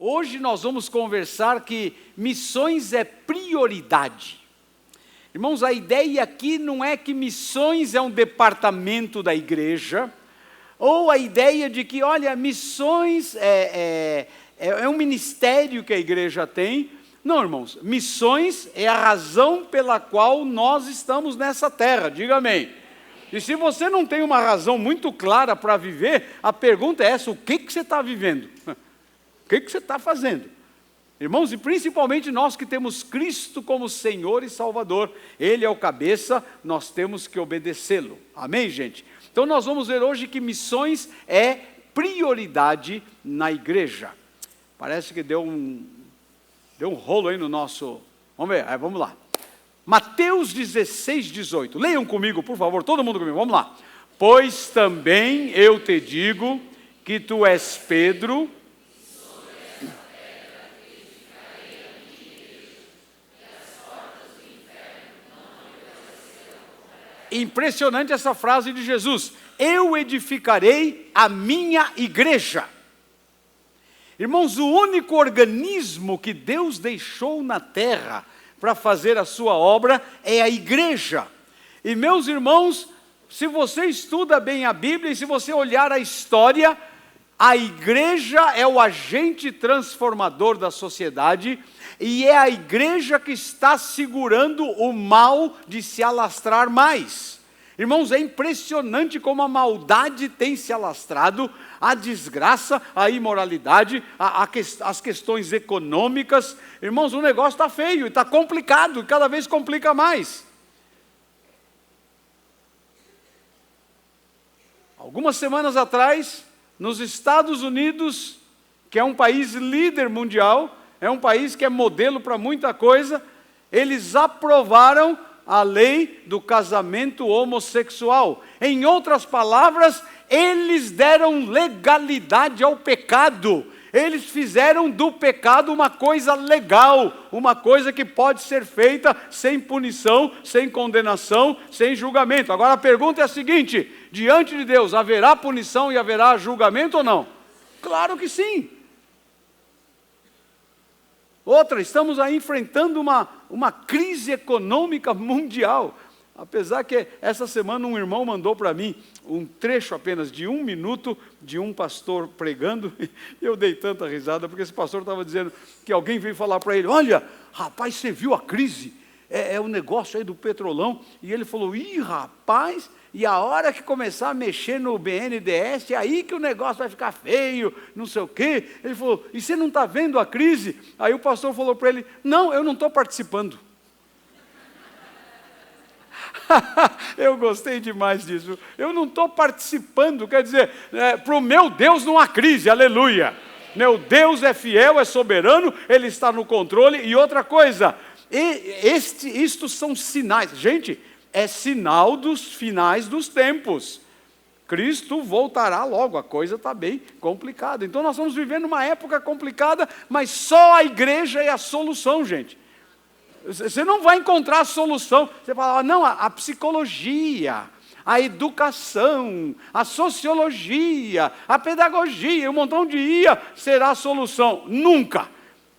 Hoje nós vamos conversar que missões é prioridade. Irmãos, a ideia aqui não é que missões é um departamento da igreja, ou a ideia de que, olha, missões é um ministério que a igreja tem. Não, irmãos, missões é a razão pela qual nós estamos nessa terra, diga amém. E se você não tem uma razão muito clara para viver, a pergunta é essa: o que você está vivendo? O que você está fazendo? Irmãos, e principalmente nós que temos Cristo como Senhor e Salvador, Ele é o cabeça, nós temos que obedecê-lo. Amém, gente? Então nós vamos ver hoje que missões é prioridade na igreja. Parece que deu um rolo aí no nosso... Vamos ver, vamos lá. Mateus 16, 18. Leiam comigo, por favor, todo mundo comigo, vamos lá. Pois também eu te digo que tu és Pedro... Impressionante essa frase de Jesus: eu edificarei a minha igreja. Irmãos, o único organismo que Deus deixou na terra para fazer a sua obra é a igreja. E meus irmãos, se você estuda bem a Bíblia e se você olhar a história, a igreja é o agente transformador da sociedade, e é a igreja que está segurando o mal de se alastrar mais. Irmãos, é impressionante como a maldade tem se alastrado, a desgraça, a imoralidade, as questões econômicas. Irmãos, o negócio está feio, está complicado, e cada vez complica mais. Algumas semanas atrás, nos Estados Unidos, que é um país líder mundial, é um país que é modelo para muita coisa, eles aprovaram a lei do casamento homossexual. Em outras palavras, eles deram legalidade ao pecado. Eles fizeram do pecado uma coisa legal, uma coisa que pode ser feita sem punição, sem condenação, sem julgamento. Agora a pergunta é a seguinte: diante de Deus, haverá punição e haverá julgamento ou não? Claro que sim. Outra, estamos aí enfrentando uma crise econômica mundial. Apesar que essa semana um irmão mandou para mim um trecho apenas de 1 minuto de um pastor pregando, e eu dei tanta risada, porque esse pastor estava dizendo que alguém veio falar para ele: olha, rapaz, você viu a crise? É o negócio aí do petrolão. E ele falou: ih, rapaz, e a hora que começar a mexer no BNDES, é aí que o negócio vai ficar feio, não sei o quê. Ele falou: e você não está vendo a crise? Aí o pastor falou para ele: não, eu não estou participando. Eu gostei demais disso. Eu não estou participando, quer dizer, para o meu Deus não há crise, aleluia. Meu Deus é fiel, é soberano, Ele está no controle. E outra coisa, isto são sinais, gente, é sinal dos finais dos tempos. Cristo voltará logo, a coisa está bem complicada. Então nós estamos vivendo uma época complicada, mas só a igreja é a solução, gente. Você não vai encontrar a solução. Você fala: não, a psicologia, a educação, a sociologia, a pedagogia, um montão de IA será a solução. Nunca.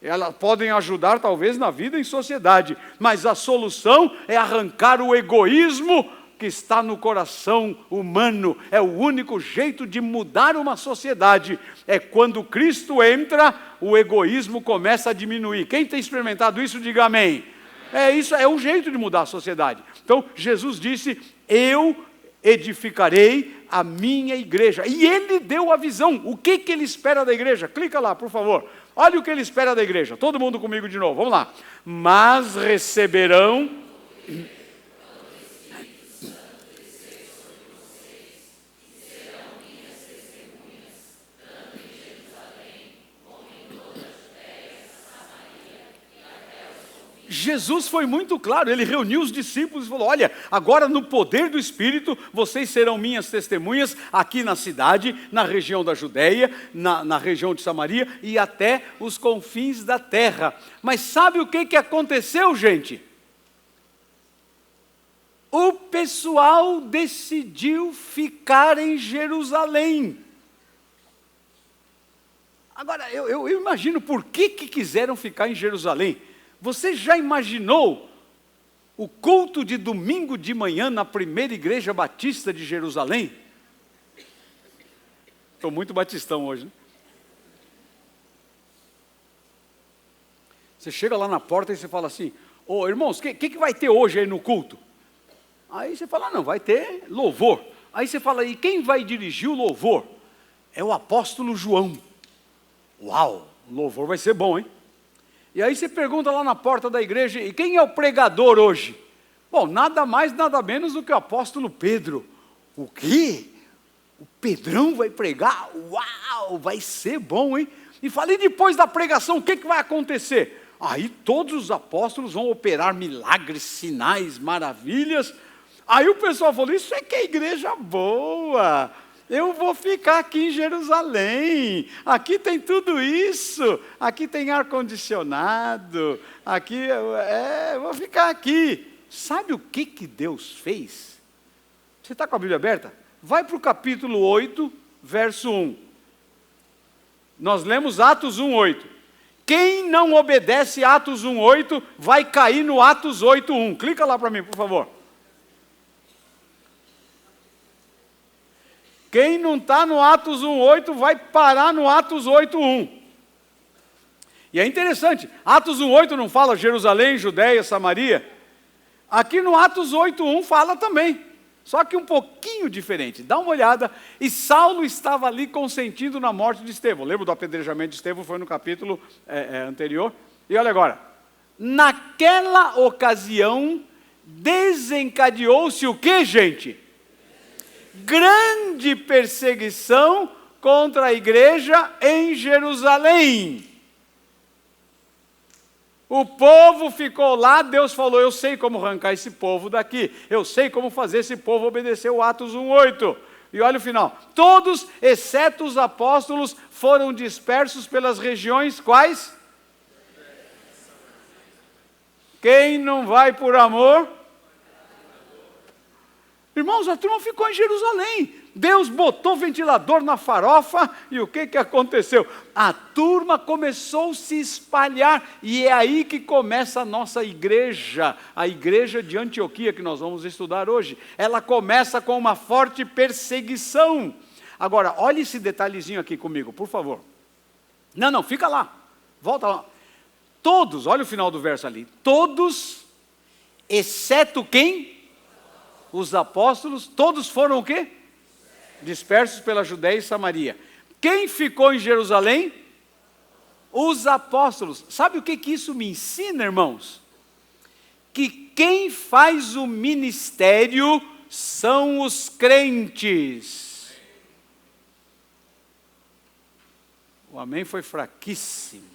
Elas podem ajudar talvez na vida em sociedade, mas a solução é arrancar o egoísmo que está no coração humano. É o único jeito de mudar uma sociedade. É quando Cristo entra, o egoísmo começa a diminuir. Quem tem experimentado isso, diga amém. Isso é um jeito de mudar a sociedade. Então Jesus disse: eu edificarei a minha igreja. E Ele deu a visão. O que Ele espera da igreja? Clica lá, por favor. Olha o que Ele espera da igreja. Todo mundo comigo de novo, vamos lá. Mas receberão... Jesus foi muito claro, Ele reuniu os discípulos e falou: olha, agora no poder do Espírito, vocês serão minhas testemunhas aqui na cidade, na região da Judeia, na região de Samaria e até os confins da terra. Mas sabe o que aconteceu, gente? O pessoal decidiu ficar em Jerusalém. Agora, eu imagino por que quiseram ficar em Jerusalém. Você já imaginou o culto de domingo de manhã na primeira igreja batista de Jerusalém? Estou muito batistão hoje, né? Você chega lá na porta e você fala assim: ô irmãos, o que vai ter hoje aí no culto? Aí você fala: não, vai ter louvor. Aí você fala: e quem vai dirigir o louvor? É o apóstolo João. Uau, o louvor vai ser bom, hein? E aí você pergunta lá na porta da igreja: e quem é o pregador hoje? Bom, nada mais, nada menos do que o apóstolo Pedro. O quê? O Pedrão vai pregar? Uau, vai ser bom, hein? E falei: depois da pregação, o que vai acontecer? Aí todos os apóstolos vão operar milagres, sinais, maravilhas. Aí o pessoal falou: isso é que é igreja boa. Eu vou ficar aqui em Jerusalém. Aqui tem tudo isso. Aqui tem ar-condicionado. Aqui, eu vou ficar aqui. Sabe o que Deus fez? Você está com a Bíblia aberta? Vai para o capítulo 8, verso 1. Nós lemos Atos 1:8. Quem não obedece Atos 1:8 vai cair no Atos 8:1. Clica lá para mim, por favor. Quem não está no Atos 1:8 vai parar no Atos 8:1. E é interessante, Atos 1:8 não fala Jerusalém, Judéia, Samaria. Aqui no Atos 8:1 fala também, só que um pouquinho diferente. Dá uma olhada. E Saulo estava ali consentindo na morte de Estevão. Lembra do apedrejamento de Estevão? Foi no capítulo anterior. E olha agora. Naquela ocasião, desencadeou-se o que, gente? Grande perseguição contra a igreja em Jerusalém. O povo ficou lá, Deus falou: eu sei como arrancar esse povo daqui, eu sei como fazer esse povo obedecer o Atos 1:8. E olha o final: todos, exceto os apóstolos, foram dispersos pelas regiões quais? Quem não vai por amor? Irmãos, a turma ficou em Jerusalém. Deus botou ventilador na farofa e o que aconteceu? A turma começou a se espalhar e é aí que começa a nossa igreja, a igreja de Antioquia que nós vamos estudar hoje. Ela começa com uma forte perseguição. Agora, olha esse detalhezinho aqui comigo, por favor. Não, fica lá, volta lá. Todos, olha o final do verso ali, todos, exceto quem? Os apóstolos, todos foram o quê? Dispersos pela Judéia e Samaria. Quem ficou em Jerusalém? Os apóstolos. Sabe o que isso me ensina, irmãos? Que quem faz o ministério são os crentes. O amém foi fraquíssimo.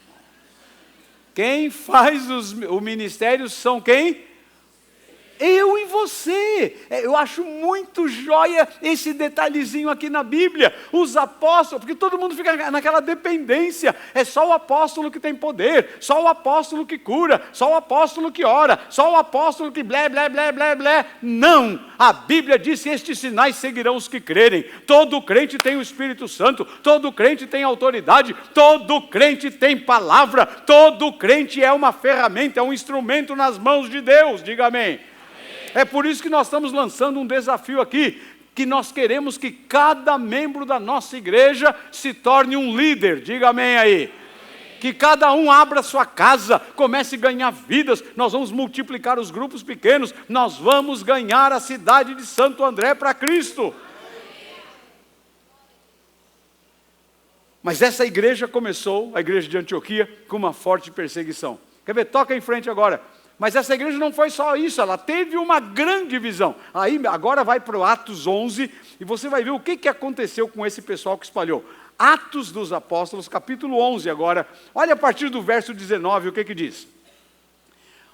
Quem faz o ministério são quem? Eu e você. Eu acho muito jóia esse detalhezinho aqui na Bíblia. Os apóstolos, porque todo mundo fica naquela dependência. É só o apóstolo que tem poder, só o apóstolo que cura, só o apóstolo que ora, só o apóstolo que blé, blé, blé, blé, blé. Não, a Bíblia diz que estes sinais seguirão os que crerem. Todo crente tem o Espírito Santo, todo crente tem autoridade, todo crente tem palavra, todo crente é uma ferramenta, é um instrumento nas mãos de Deus. Diga amém. É por isso que nós estamos lançando um desafio aqui, que nós queremos que cada membro da nossa igreja se torne um líder. Diga amém aí. Amém. Que cada um abra sua casa, comece a ganhar vidas. Nós vamos multiplicar os grupos pequenos, nós vamos ganhar a cidade de Santo André para Cristo. Mas essa igreja começou, a igreja de Antioquia, com uma forte perseguição. Quer ver? Toca em frente agora. Mas essa igreja não foi só isso, ela teve uma grande visão. Aí agora vai para o Atos 11 e você vai ver o que aconteceu com esse pessoal que espalhou. Atos dos Apóstolos, capítulo 11 agora. Olha a partir do verso 19 o que diz.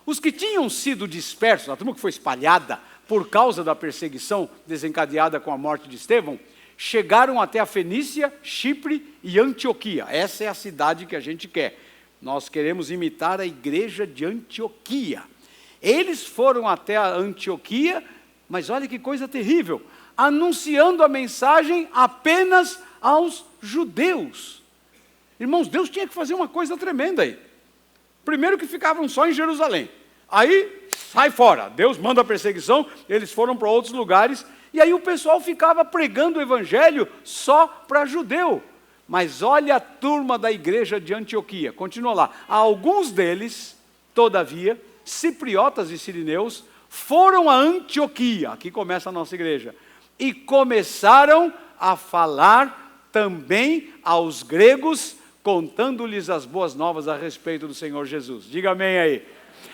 Os que tinham sido dispersos, a turma que foi espalhada por causa da perseguição desencadeada com a morte de Estevão, chegaram até a Fenícia, Chipre e Antioquia. Essa é a cidade que a gente quer. Nós queremos imitar a igreja de Antioquia. Eles foram até a Antioquia, mas olha que coisa terrível, anunciando a mensagem apenas aos judeus. Irmãos, Deus tinha que fazer uma coisa tremenda aí. Primeiro que ficavam só em Jerusalém. Aí, sai fora. Deus manda a perseguição, eles foram para outros lugares. E aí o pessoal ficava pregando o evangelho só para judeu. Mas olha a turma da igreja de Antioquia. Continua lá. Alguns deles, todavia, cipriotas e sirineus, foram a Antioquia. Aqui começa a nossa igreja. E começaram a falar também aos gregos, contando-lhes as boas novas a respeito do Senhor Jesus. Diga amém aí.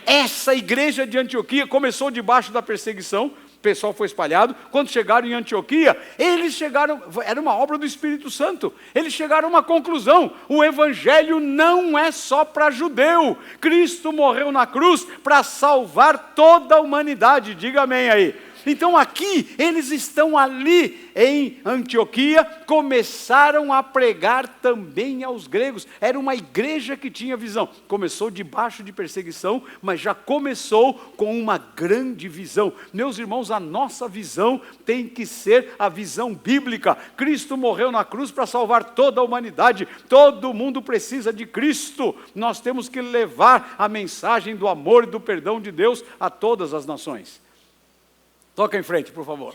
Essa igreja de Antioquia começou debaixo da perseguição, o pessoal foi espalhado. Quando chegaram em Antioquia, eles chegaram, era uma obra do Espírito Santo, eles chegaram a uma conclusão: o evangelho não é só para judeu, Cristo morreu na cruz para salvar toda a humanidade. Diga amém aí. Então aqui, eles estão ali em Antioquia, começaram a pregar também aos gregos. Era uma igreja que tinha visão. Começou debaixo de perseguição, mas já começou com uma grande visão. Meus irmãos, a nossa visão tem que ser a visão bíblica. Cristo morreu na cruz para salvar toda a humanidade. Todo mundo precisa de Cristo. Nós temos que levar a mensagem do amor e do perdão de Deus a todas as nações. Toca em frente, por favor.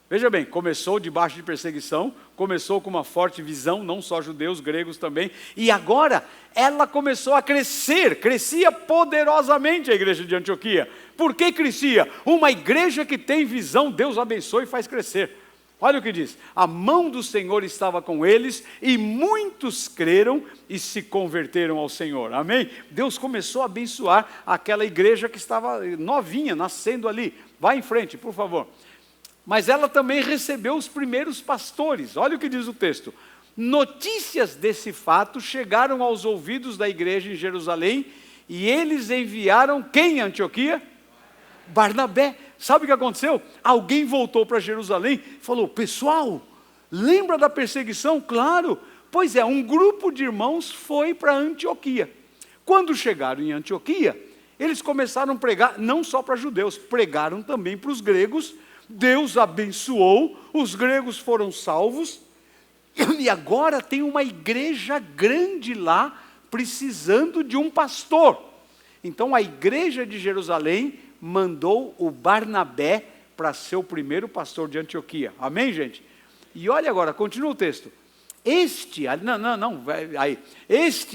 Veja bem, começou debaixo de perseguição, começou com uma forte visão, não só judeus, gregos também, e agora ela começou a crescer, crescia poderosamente a igreja de Antioquia. Por que crescia? Uma igreja que tem visão, Deus abençoa e faz crescer. Olha o que diz: a mão do Senhor estava com eles, e muitos creram e se converteram ao Senhor. Amém? Deus começou a abençoar aquela igreja que estava novinha, nascendo ali. Vai em frente, por favor. Mas ela também recebeu os primeiros pastores. Olha o que diz o texto: notícias desse fato chegaram aos ouvidos da igreja em Jerusalém, e eles enviaram quem em Antioquia? Barnabé. Sabe o que aconteceu? Alguém voltou para Jerusalém e falou: pessoal, lembra da perseguição? Claro. Pois é, um grupo de irmãos foi para Antioquia. Quando chegaram em Antioquia, eles começaram a pregar, não só para judeus, pregaram também para os gregos. Deus abençoou, os gregos foram salvos, e agora tem uma igreja grande lá, precisando de um pastor. Então a igreja de Jerusalém mandou o Barnabé para ser o primeiro pastor de Antioquia. Amém, gente? E olha agora, continua o texto. Este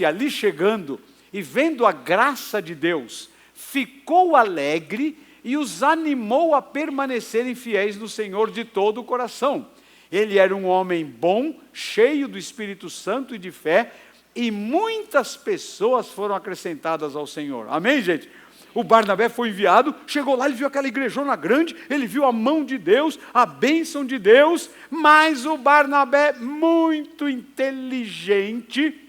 ali chegando e vendo a graça de Deus, ficou alegre e os animou a permanecerem fiéis no Senhor de todo o coração. Ele era um homem bom, cheio do Espírito Santo e de fé, e muitas pessoas foram acrescentadas ao Senhor. Amém, gente? O Barnabé foi enviado, chegou lá, ele viu aquela igrejona grande, ele viu a mão de Deus, a bênção de Deus, mas o Barnabé, muito inteligente,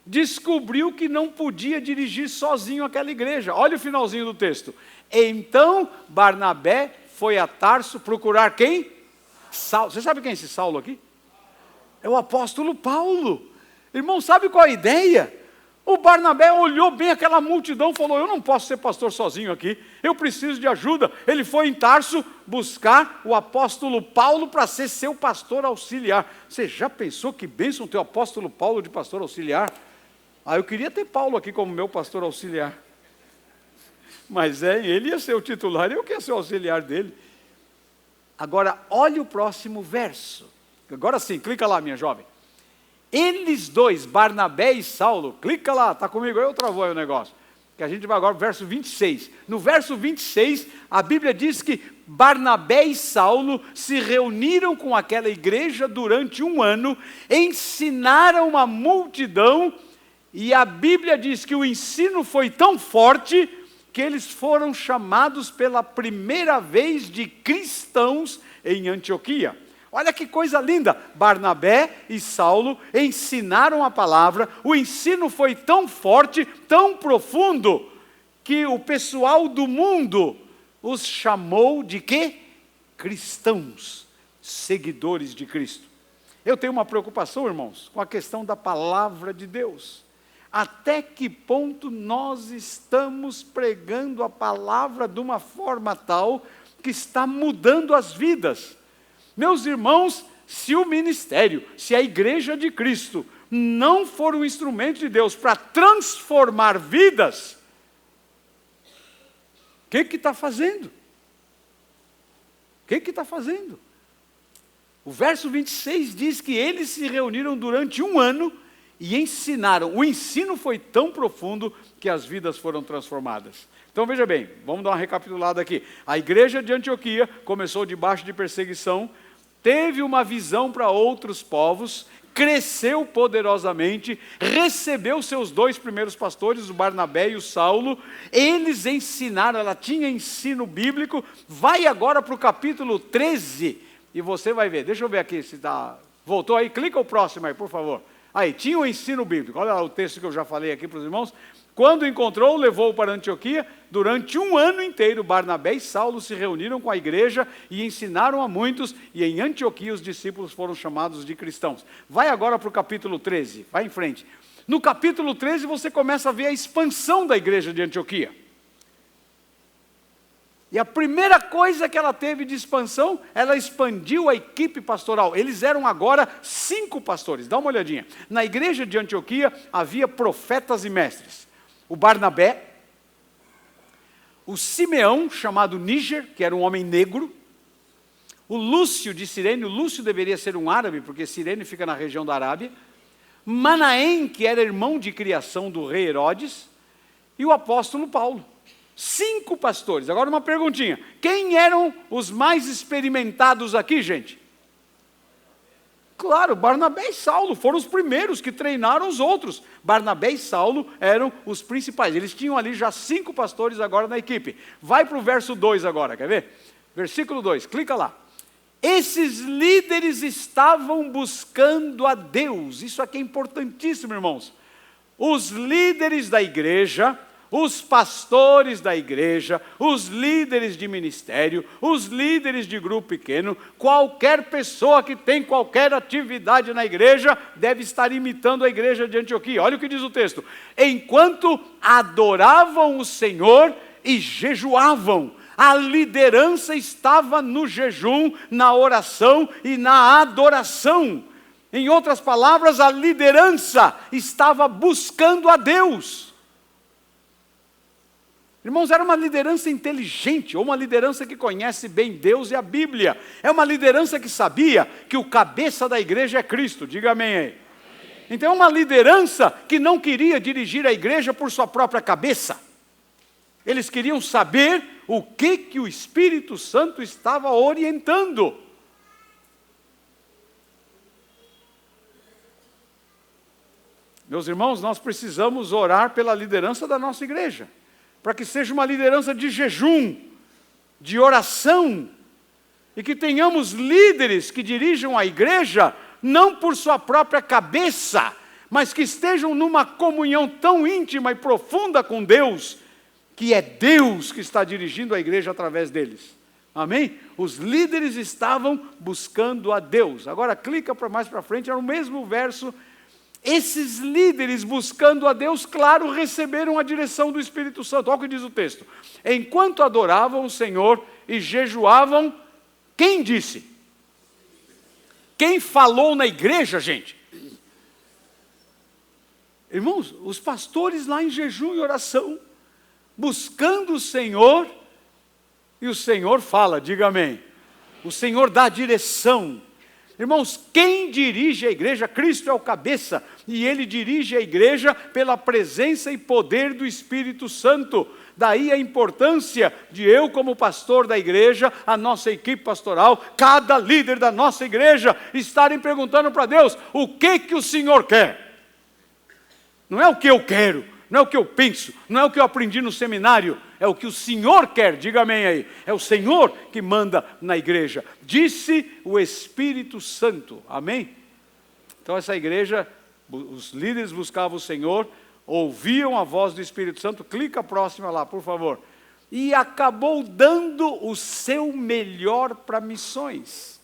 descobriu que não podia dirigir sozinho aquela igreja. Olha o finalzinho do texto. Então Barnabé foi a Tarso procurar quem? Saulo. Você sabe quem é esse Saulo aqui? É o apóstolo Paulo. Irmão, sabe qual é a ideia? O Barnabé olhou bem aquela multidão e falou: eu não posso ser pastor sozinho aqui, eu preciso de ajuda. Ele foi em Tarso buscar o apóstolo Paulo para ser seu pastor auxiliar. Você já pensou que bênção ter o apóstolo Paulo de pastor auxiliar? Eu queria ter Paulo aqui como meu pastor auxiliar. Mas ele ia ser o titular e eu queria ser o auxiliar dele. Agora, olha o próximo verso. Agora sim, clica lá, minha jovem. Eles dois, Barnabé e Saulo, clica lá, está comigo aí ou travou aí o negócio? Que a gente vai agora para o verso 26. No verso 26, a Bíblia diz que Barnabé e Saulo se reuniram com aquela igreja durante 1 ano, ensinaram uma multidão, e a Bíblia diz que o ensino foi tão forte que eles foram chamados pela primeira vez de cristãos em Antioquia. Olha que coisa linda, Barnabé e Saulo ensinaram a palavra, o ensino foi tão forte, tão profundo, que o pessoal do mundo os chamou de quê? Cristãos, seguidores de Cristo. Eu tenho uma preocupação, irmãos, com a questão da palavra de Deus. Até que ponto nós estamos pregando a palavra de uma forma tal que está mudando as vidas? Meus irmãos, se o ministério, se a igreja de Cristo não for um instrumento de Deus para transformar vidas, o que está fazendo? O que está fazendo? O verso 26 diz que eles se reuniram durante 1 ano e ensinaram. O ensino foi tão profundo que as vidas foram transformadas. Então veja bem, vamos dar uma recapitulada aqui. A igreja de Antioquia começou debaixo de perseguição, teve uma visão para outros povos, cresceu poderosamente, recebeu seus 2 primeiros pastores, o Barnabé e o Saulo. Eles ensinaram, ela tinha ensino bíblico. Vai agora para o capítulo 13 e você vai ver. Deixa eu ver aqui se está... Voltou aí? Clica o próximo aí, por favor. Aí, tinha o ensino bíblico. Olha lá o texto que eu já falei aqui para os irmãos. Quando encontrou, levou-o para Antioquia. Durante 1 ano inteiro, Barnabé e Saulo se reuniram com a igreja e ensinaram a muitos, e em Antioquia os discípulos foram chamados de cristãos. Vai agora para o capítulo 13, vai em frente. No capítulo 13 você começa a ver a expansão da igreja de Antioquia. E a primeira coisa que ela teve de expansão, ela expandiu a equipe pastoral. Eles eram agora 5 pastores. Dá uma olhadinha. Na igreja de Antioquia havia profetas e mestres. O Barnabé, o Simeão, chamado Níger, que era um homem negro, o Lúcio de Cirene. O Lúcio deveria ser um árabe, porque Cirene fica na região da Arábia. Manaém, que era irmão de criação do rei Herodes, e o apóstolo Paulo. 5 pastores. Agora uma perguntinha. Quem eram os mais experimentados aqui, gente? Claro, Barnabé e Saulo foram os primeiros que treinaram os outros. Barnabé e Saulo eram os principais. Eles tinham ali já 5 pastores agora na equipe. Vai para o verso 2 agora, quer ver? Versículo 2, clica lá. Esses líderes estavam buscando a Deus. Isso aqui é importantíssimo, irmãos. Os líderes da igreja, os pastores da igreja, os líderes de ministério, os líderes de grupo pequeno, qualquer pessoa que tem qualquer atividade na igreja deve estar imitando a igreja de Antioquia. Olha o que diz o texto. Enquanto adoravam o Senhor e jejuavam, a liderança estava no jejum, na oração e na adoração. Em outras palavras, a liderança estava buscando a Deus. Irmãos, era uma liderança inteligente, ou uma liderança que conhece bem Deus e a Bíblia. É uma liderança que sabia que o cabeça da igreja é Cristo. Diga amém aí. Amém. Então é uma liderança que não queria dirigir a igreja por sua própria cabeça. Eles queriam saber o que o Espírito Santo estava orientando. Meus irmãos, nós precisamos orar pela liderança da nossa igreja, para que seja uma liderança de jejum, de oração, e que tenhamos líderes que dirijam a igreja, não por sua própria cabeça, mas que estejam numa comunhão tão íntima e profunda com Deus, que é Deus que está dirigindo a igreja através deles. Amém? Os líderes estavam buscando a Deus. Agora clica mais para frente, é o mesmo verso. Esses líderes buscando a Deus, claro, receberam a direção do Espírito Santo. Olha o que diz o texto. Enquanto adoravam o Senhor e jejuavam, quem disse? Quem falou na igreja, gente? Irmãos, os pastores lá em jejum e oração, buscando o Senhor, e o Senhor fala, diga amém. O Senhor dá direção. Irmãos, quem dirige a igreja? Cristo é o cabeça, e Ele dirige a igreja pela presença e poder do Espírito Santo. Daí a importância de eu, como pastor da igreja, a nossa equipe pastoral, cada líder da nossa igreja, estarem perguntando para Deus, o que o Senhor quer? Não é o que eu quero, não é o que eu penso, não é o que eu aprendi no seminário, é o que o Senhor quer, diga amém aí. É o Senhor que manda na igreja. Disse o Espírito Santo, amém? Então essa igreja, os líderes buscavam o Senhor, ouviam a voz do Espírito Santo, clica a próxima lá, por favor. E acabou dando o seu melhor para missões.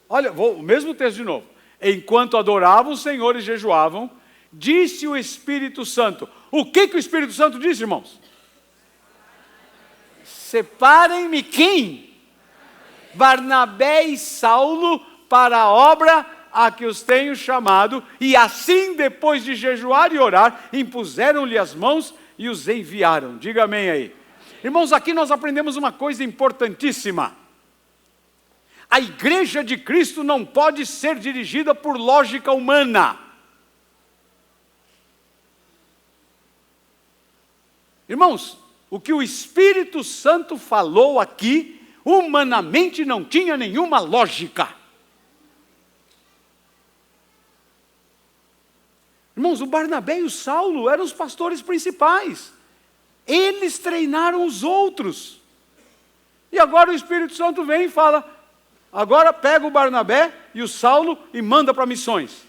Olha, o mesmo texto de novo. Enquanto adoravam o Senhor e jejuavam, disse o Espírito Santo. O que o Espírito Santo disse, irmãos? Separem-me quem? Barnabé e Saulo para a obra a que os tenho chamado, e assim, depois de jejuar e orar, impuseram-lhe as mãos e os enviaram. Diga amém aí. Irmãos, aqui nós aprendemos uma coisa importantíssima. A igreja de Cristo não pode ser dirigida por lógica humana. Irmãos, o que o Espírito Santo falou aqui, humanamente não tinha nenhuma lógica. Irmãos, o Barnabé e o Saulo eram os pastores principais. Eles treinaram os outros. E agora o Espírito Santo vem e fala, agora pega o Barnabé e o Saulo e manda para missões.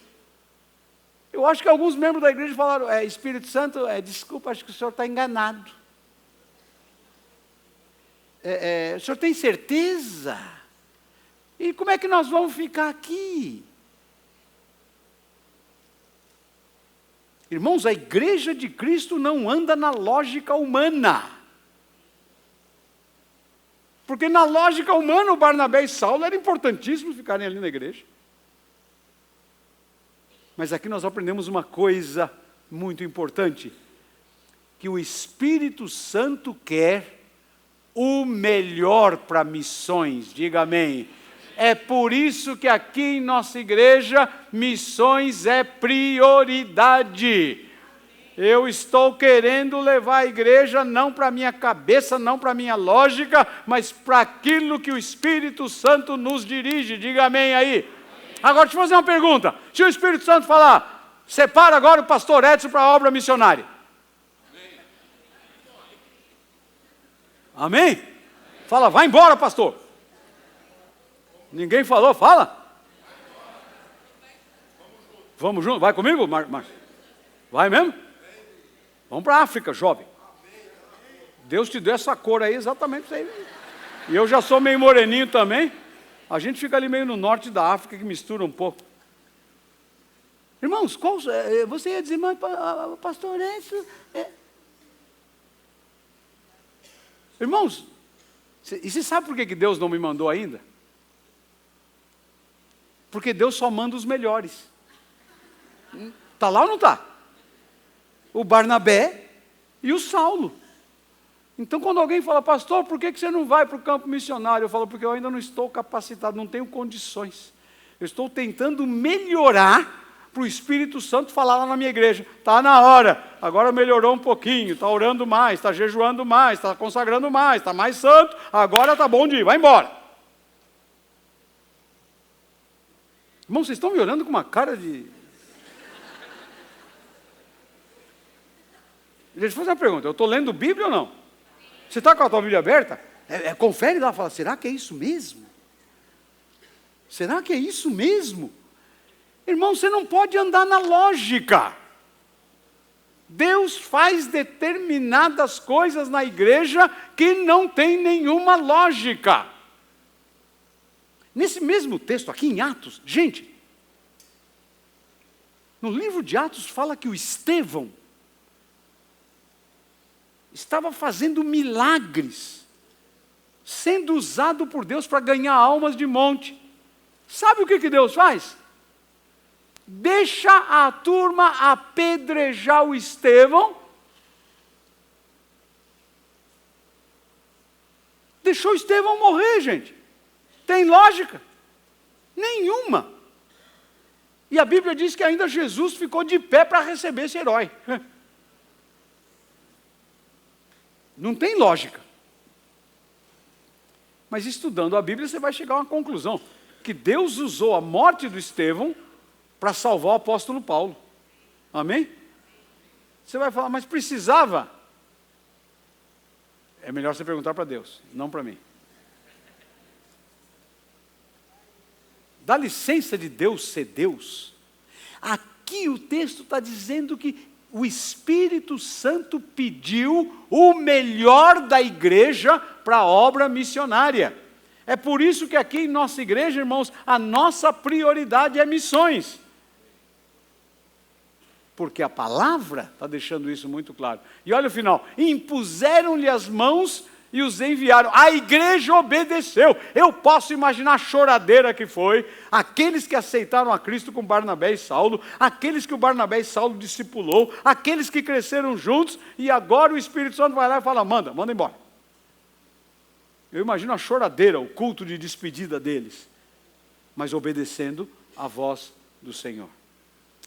Eu acho que alguns membros da igreja falaram, Espírito Santo, desculpa, acho que o senhor está enganado. O senhor tem certeza? E como é que nós vamos ficar aqui? Irmãos, a igreja de Cristo não anda na lógica humana. Porque na lógica humana, o Barnabé e Saulo era importantíssimo ficarem ali na igreja. Mas aqui nós aprendemos uma coisa muito importante, que o Espírito Santo quer o melhor para missões, diga amém. É por isso que aqui em nossa igreja, missões é prioridade. Eu estou querendo levar a igreja não para a minha cabeça, não para a minha lógica, mas para aquilo que o Espírito Santo nos dirige, diga amém aí. Agora, deixa eu fazer uma pergunta. Se o Espírito Santo falar, separa agora o pastor Edson para a obra missionária. Amém? Fala, vai embora, pastor. Ninguém falou, fala. Vamos junto, vai comigo, Marcos? Vai mesmo? Vamos para a África, jovem. Deus te deu essa cor aí, exatamente isso aí. E eu já sou meio moreninho também. A gente fica ali meio no norte da África, que mistura um pouco. Irmãos, você ia dizer, mas pastor Edson... Irmãos, e você sabe por que Deus não me mandou ainda? Porque Deus só manda os melhores. Está lá ou não está? O Barnabé e o Saulo. Então, quando alguém fala, pastor, por que você não vai para o campo missionário? Eu falo, porque eu ainda não estou capacitado, não tenho condições. Eu estou tentando melhorar para o Espírito Santo falar lá na minha igreja. Está na hora, agora melhorou um pouquinho, está orando mais, está jejuando mais, está consagrando mais, está mais santo, agora está bom de ir, vai embora. Irmão, vocês estão me olhando com uma cara de... Deixa eu fazer uma pergunta, eu estou lendo Bíblia ou não? Você está com a tua Bíblia aberta? Confere lá, fala, será que é isso mesmo? Será que é isso mesmo? Irmão, você não pode andar na lógica. Deus faz determinadas coisas na igreja que não tem nenhuma lógica. Nesse mesmo texto aqui em Atos, gente, no livro de Atos fala que o Estevão estava fazendo milagres, sendo usado por Deus para ganhar almas de monte. Sabe o que Deus faz? Deixa a turma apedrejar o Estevão. Deixou o Estevão morrer, gente. Tem lógica? Nenhuma. E a Bíblia diz que ainda Jesus ficou de pé para receber esse herói. Não tem lógica. Mas estudando a Bíblia, você vai chegar a uma conclusão. Que Deus usou a morte do Estevão para salvar o apóstolo Paulo. Amém? Você vai falar, mas precisava? É melhor você perguntar para Deus, não para mim. Dá licença de Deus ser Deus. Aqui o texto está dizendo que o Espírito Santo pediu o melhor da igreja para a obra missionária. É por isso que aqui em nossa igreja, irmãos, a nossa prioridade é missões. Porque a palavra está deixando isso muito claro. E olha o final, impuseram-lhe as mãos e os enviaram. A igreja obedeceu. Eu posso imaginar a choradeira que foi. Aqueles que aceitaram a Cristo com Barnabé e Saulo, aqueles que o Barnabé e Saulo discipulou, aqueles que cresceram juntos, e agora o Espírito Santo vai lá e fala, manda embora. Eu imagino a choradeira, o culto de despedida deles, mas obedecendo a voz do Senhor.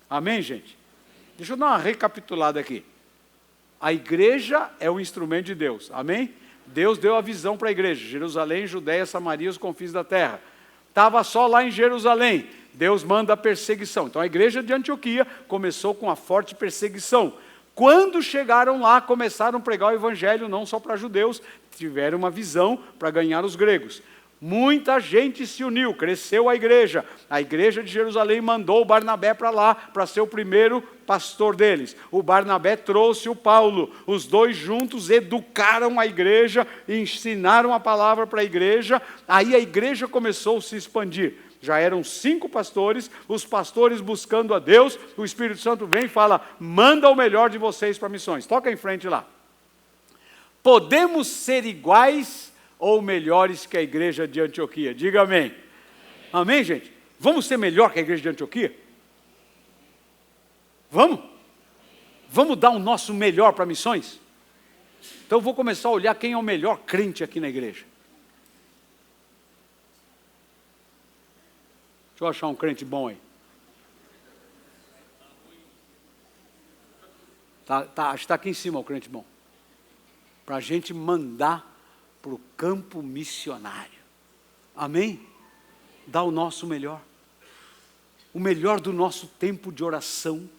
Amém, gente? Deixa eu dar uma recapitulada aqui. A igreja é um instrumento de Deus, amém? Deus deu a visão para a igreja, Jerusalém, Judéia, Samaria, os confins da terra. Estava só lá em Jerusalém, Deus manda a perseguição. Então a igreja de Antioquia começou com a forte perseguição. Quando chegaram lá, começaram a pregar o evangelho não só para judeus, tiveram uma visão para ganhar os gregos. Muita gente se uniu, cresceu a igreja de Jerusalém mandou o Barnabé para lá, para ser o primeiro pastor deles. O Barnabé trouxe o Paulo, os dois juntos educaram a igreja, ensinaram a palavra para a igreja, aí a igreja começou a se expandir. Já eram 5 pastores, os pastores buscando a Deus, o Espírito Santo vem e fala, manda o melhor de vocês para missões. Toca em frente lá. Podemos ser iguais ou melhores que a igreja de Antioquia? Diga amém. Amém, gente? Vamos ser melhor que a igreja de Antioquia? Vamos? Vamos dar o nosso melhor para missões? Então eu vou começar a olhar quem é o melhor crente aqui na igreja. Deixa eu achar um crente bom aí. Acho que está aqui em cima o crente bom. Para a gente mandar para o campo missionário. Amém? Dá o nosso melhor. O melhor do nosso tempo de oração.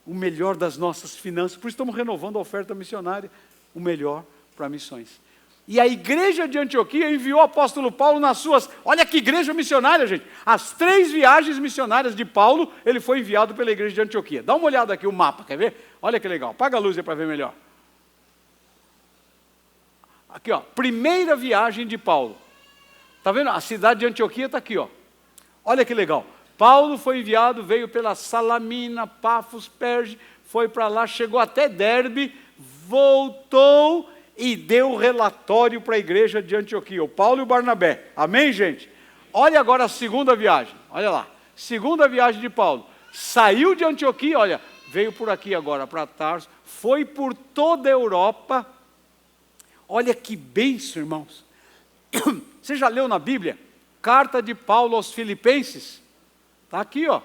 O melhor das nossas finanças. Por isso estamos renovando a oferta missionária. O melhor para missões. E a igreja de Antioquia enviou o apóstolo Paulo nas suas... Olha que igreja missionária, gente. As 3 viagens missionárias de Paulo, ele foi enviado pela igreja de Antioquia. Dá uma olhada aqui, o mapa, quer ver? Olha que legal. Apaga a luz aí para ver melhor. Aqui, ó. Primeira viagem de Paulo. Está vendo? A cidade de Antioquia está aqui, ó. Olha que legal. Paulo foi enviado, veio pela Salamina, Pafos, Perge, foi para lá, chegou até Derbe, voltou e deu relatório para a igreja de Antioquia, o Paulo e o Barnabé. Amém, gente? Olha agora a segunda viagem, olha lá. Segunda viagem de Paulo. Saiu de Antioquia, olha, veio por aqui agora, para Tarso, foi por toda a Europa. Olha que bênção, irmãos. Você já leu na Bíblia? Carta de Paulo aos Filipenses? Está aqui, ó.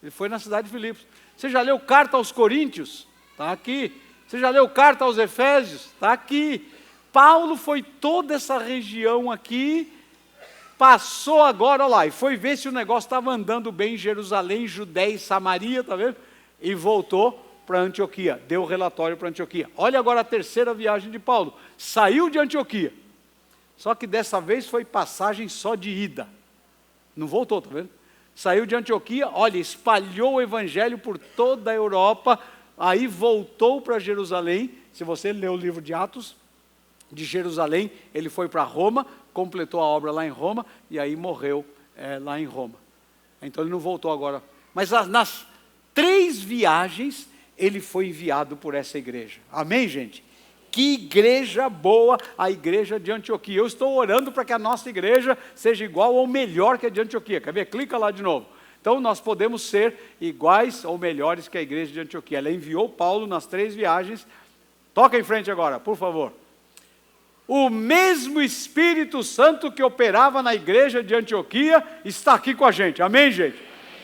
Ele foi na cidade de Filipos. Você já leu carta aos Coríntios? Está aqui. Você já leu carta aos Efésios? Está aqui. Paulo foi toda essa região aqui, passou agora, olha lá, e foi ver se o negócio estava andando bem em Jerusalém, Judéia e Samaria, está vendo? E voltou para Antioquia, deu o relatório para Antioquia. Olha agora a terceira viagem de Paulo. Saiu de Antioquia, só que dessa vez foi passagem só de ida. Não voltou, está vendo? Saiu de Antioquia, olha, espalhou o evangelho por toda a Europa, aí voltou para Jerusalém. Se você ler o livro de Atos, de Jerusalém, ele foi para Roma, completou a obra lá em Roma, e aí morreu lá em Roma. Então ele não voltou agora. Mas nas 3 viagens, ele foi enviado por essa igreja. Amém, gente? Que igreja boa a igreja de Antioquia. Eu estou orando para que a nossa igreja seja igual ou melhor que a de Antioquia. Quer ver? Clica lá de novo. Então nós podemos ser iguais ou melhores que a igreja de Antioquia. Ela enviou Paulo nas 3 viagens. Toca em frente agora, por favor. O mesmo Espírito Santo que operava na igreja de Antioquia está aqui com a gente. Amém, gente?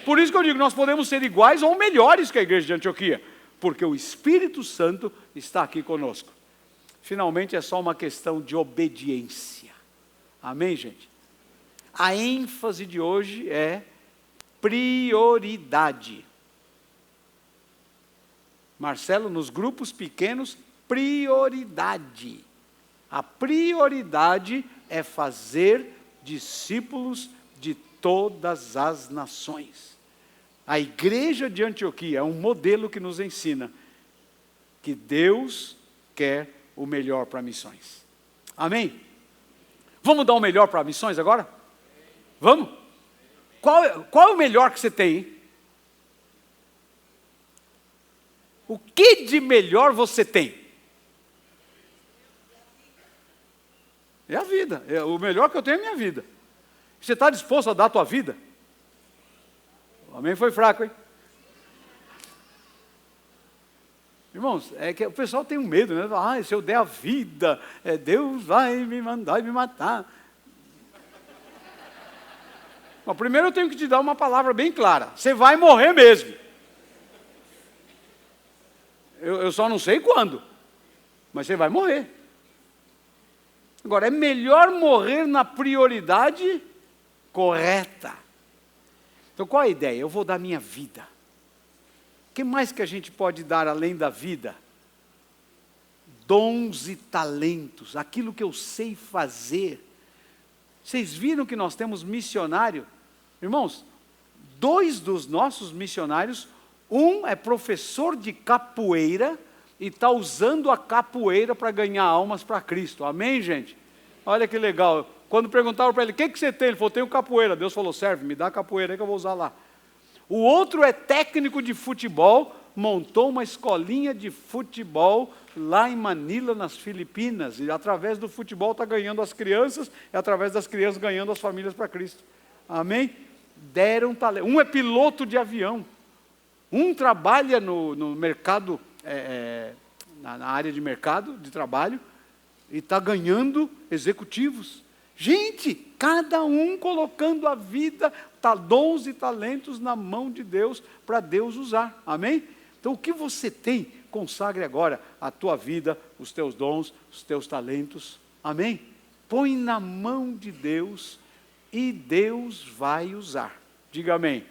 Por isso que eu digo, nós podemos ser iguais ou melhores que a igreja de Antioquia. Porque o Espírito Santo está aqui conosco. Finalmente é só uma questão de obediência. Amém, gente? A ênfase de hoje é prioridade. Marcelo, nos grupos pequenos, prioridade. A prioridade é fazer discípulos de todas as nações. A igreja de Antioquia é um modelo que nos ensina que Deus quer o melhor para missões. Amém? Vamos dar o melhor para missões agora? Vamos? Qual é o melhor que você tem, hein? O que de melhor você tem? vida. O melhor que eu tenho é a minha vida. Você está disposto a dar a tua vida? O amém foi fraco, hein? Irmãos, é que o pessoal tem um medo, né? Ah, se eu der a vida, Deus vai me mandar e me matar. Bom, primeiro eu tenho que te dar uma palavra bem clara. Você vai morrer mesmo. Eu só não sei quando, mas você vai morrer. Agora, é melhor morrer na prioridade correta. Então, qual a ideia? Eu vou dar minha vida. O que mais que a gente pode dar além da vida? Dons e talentos, aquilo que eu sei fazer. Vocês viram que nós temos missionário? Irmãos, 2 dos nossos missionários, um é professor de capoeira e está usando a capoeira para ganhar almas para Cristo. Amém, gente? Olha que legal. Quando perguntaram para ele, o que você tem? Ele falou, tenho capoeira. Deus falou, serve, me dá a capoeira aí que eu vou usar lá. O outro é técnico de futebol, montou uma escolinha de futebol lá em Manila, nas Filipinas, e através do futebol está ganhando as crianças, e através das crianças ganhando as famílias para Cristo. Amém? Deram talento. Um é piloto de avião, um trabalha no mercado, na área de mercado de trabalho, e está ganhando executivos. Gente, cada um colocando a vida, dons e talentos na mão de Deus, para Deus usar, amém? Então o que você tem, consagre agora a tua vida, os teus dons, os teus talentos, amém? Põe na mão de Deus, e Deus vai usar, diga amém.